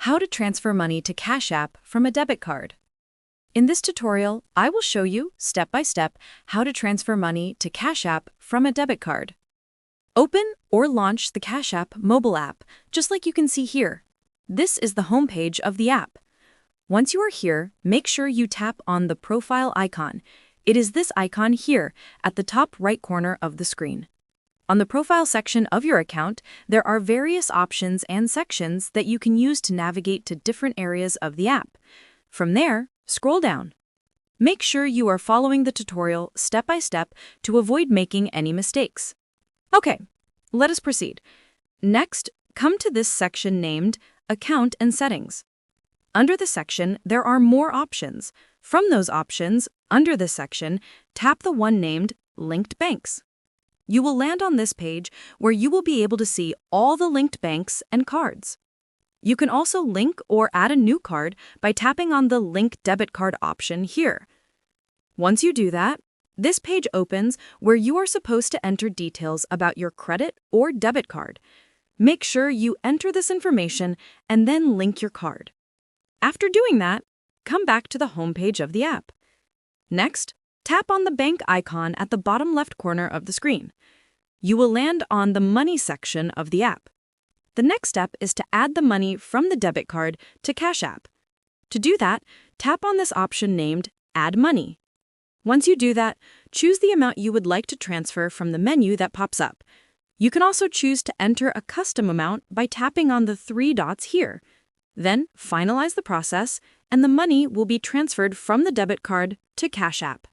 How to transfer money to Cash App from a debit card. In this tutorial, I will show you, step by step, how to transfer money to Cash App from a debit card. Open or launch the Cash App mobile app, just like you can see here. This is the home page of the app. Once you are here, make sure you tap on the profile icon. It is this icon here at the top right corner of the screen. On the profile section of your account, there are various options and sections that you can use to navigate to different areas of the app. From there, scroll down. Make sure you are following the tutorial step by step to avoid making any mistakes. Okay, let us proceed. Next, come to this section named Account and Settings. Under the section, there are more options. From those options, under this section, tap the one named Linked Banks. You will land on this page where you will be able to see all the linked banks and cards. You can also link or add a new card by tapping on the Link Debit Card option here. Once you do that, this page opens where you are supposed to enter details about your credit or debit card. Make sure you enter this information and then link your card. After doing that, come back to the home page of the app. Next, tap on the bank icon at the bottom left corner of the screen. You will land on the Money section of the app. The next step is to add the money from the debit card to Cash App. To do that, tap on this option named Add Money. Once you do that, choose the amount you would like to transfer from the menu that pops up. You can also choose to enter a custom amount by tapping on the three dots here. Then, finalize the process, and the money will be transferred from the debit card to Cash App.